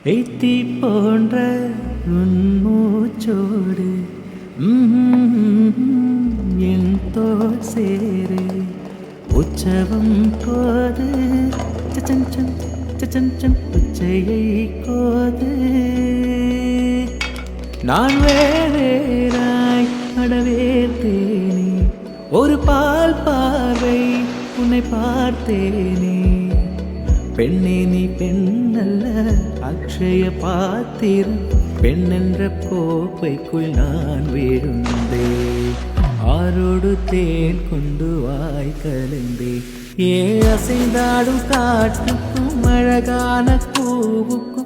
எய்தி போன்ற உன்மூச்சோடு என் தோல் சேரு உற்சவம் போது சச்சஞ்சம் சச்சஞ்சம் உச்சையை கோது நான் வேறாய் அடவேர்த்தேனே ஒரு பால் பார்வை உன்னை பார்த்தேனே பெண்ணே நீ பெண்ணல்ல அக்ஷய பாத்திரம் பெண்ணென்ற கோப்பைக்குள் நான் விழுந்தே ஆரோடு தேன் கொண்டு வாய் கலந்தே ஏ அசைந்தாடும் காட்டுக்கும் அழகான பூவுக்கும்